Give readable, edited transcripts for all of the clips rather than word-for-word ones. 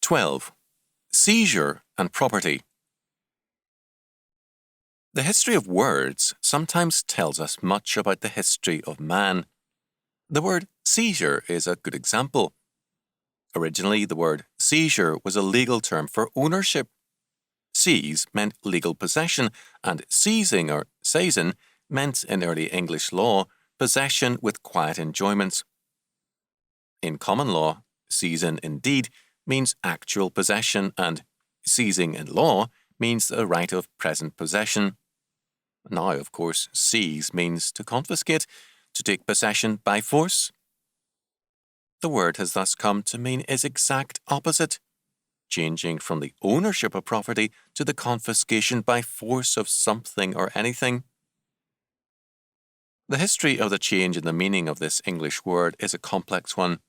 12. Seizure and property. The history of words sometimes tells us much about the history of man. The word seizure is a good example. Originally, the word seizure was a legal term for ownership. Seize meant legal possession, and seizing or seisin meant, in early English law, possession with quiet enjoyment. In common law, seizin indeed means actual possession, and seizing in law means the right of present possession. Now, of course, seize means to confiscate, to take possession by force. The word has thus come to mean its exact opposite, changing from the ownership of property to the confiscation by force of something or anything. The history of the change in the meaning of this English word is a complex one,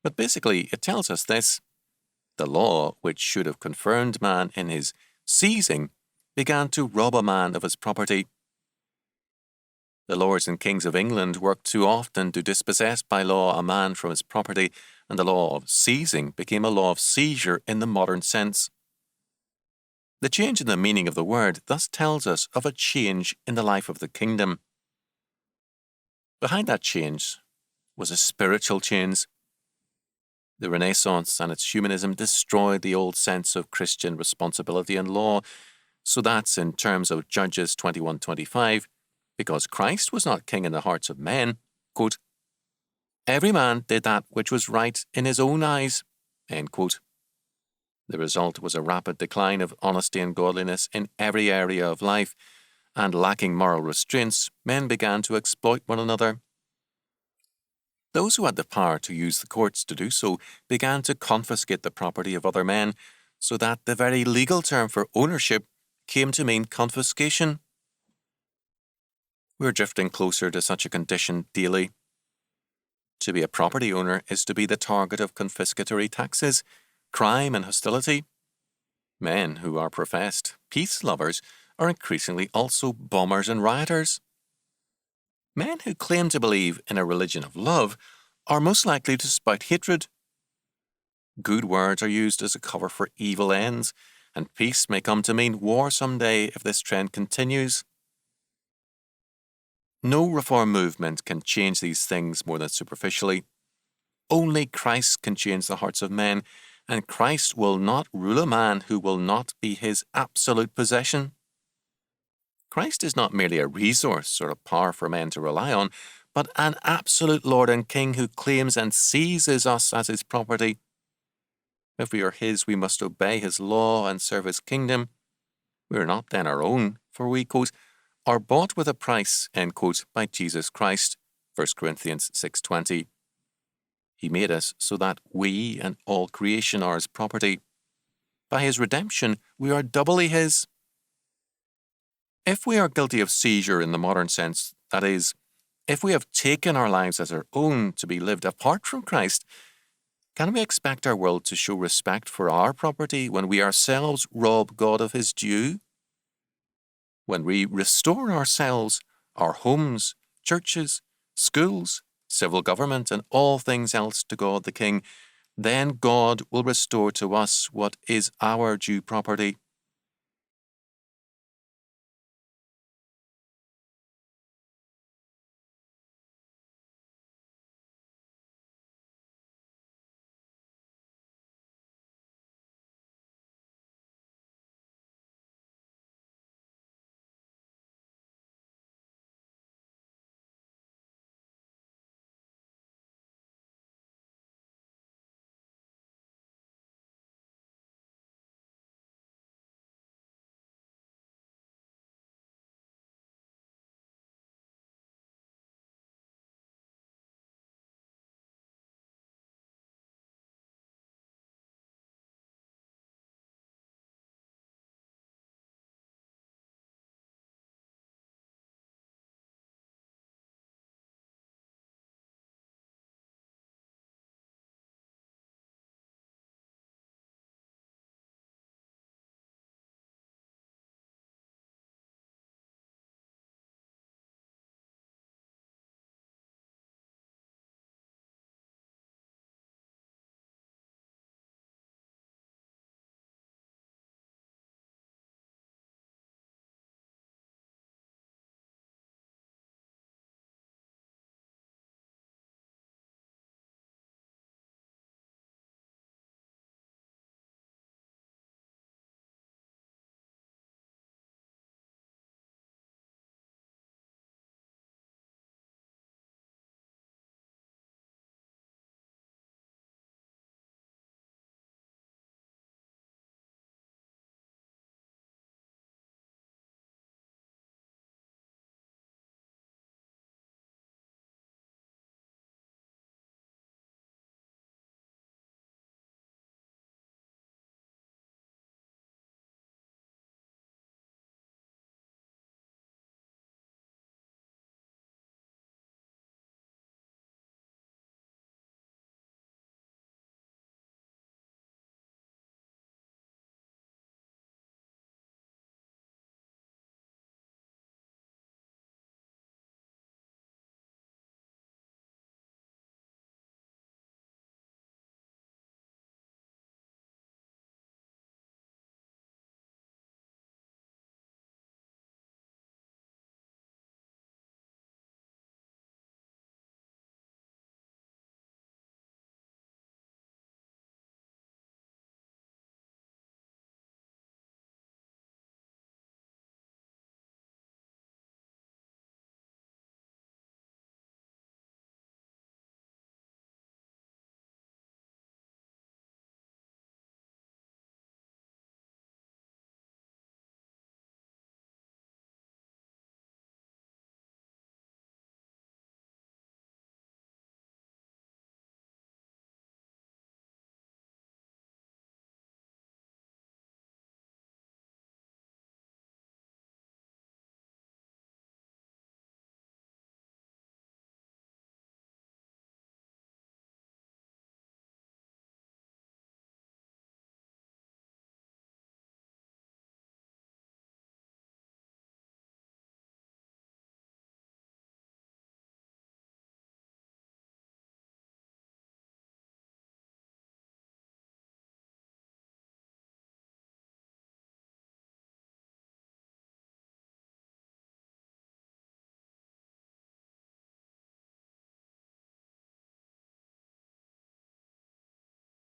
but basically it tells us this. The law, which should have confirmed man in his seizing, began to rob a man of his property. The lords and kings of England worked too often to dispossess by law a man from his property, and the law of seizing became a law of seizure in the modern sense. The change in the meaning of the word thus tells us of a change in the life of the kingdom. Behind that change was a spiritual change. The Renaissance and its humanism destroyed the old sense of Christian responsibility and law, so that, in terms of Judges 21:25, because Christ was not king in the hearts of men, quote, every man did that which was right in his own eyes, end quote. The result was a rapid decline of honesty and godliness in every area of life, and lacking moral restraints, men began to exploit one another. Those who had the power to use the courts to do so began to confiscate the property of other men, so that the very legal term for ownership came to mean confiscation. We're drifting closer to such a condition daily. To be a property owner is to be the target of confiscatory taxes, crime and hostility. Men who are professed peace lovers are increasingly also bombers and rioters. Men who claim to believe in a religion of love are most likely to spout hatred. Good words are used as a cover for evil ends, and peace may come to mean war someday if this trend continues. No reform movement can change these things more than superficially. Only Christ can change the hearts of men, and Christ will not rule a man who will not be his absolute possession. Christ is not merely a resource or a power for men to rely on, but an absolute Lord and King who claims and seizes us as his property. If we are his, we must obey his law and serve his kingdom. We are not then our own, for we, quote, are bought with a price, end quote, by Jesus Christ, 1 Corinthians 6:20. He made us so that we and all creation are his property. By his redemption, we are doubly his. If we are guilty of seizure in the modern sense, that is, if we have taken our lives as our own to be lived apart from Christ, can we expect our world to show respect for our property when we ourselves rob God of his due? When we restore ourselves, our homes, churches, schools, civil government, and all things else to God the King, then God will restore to us what is our due property.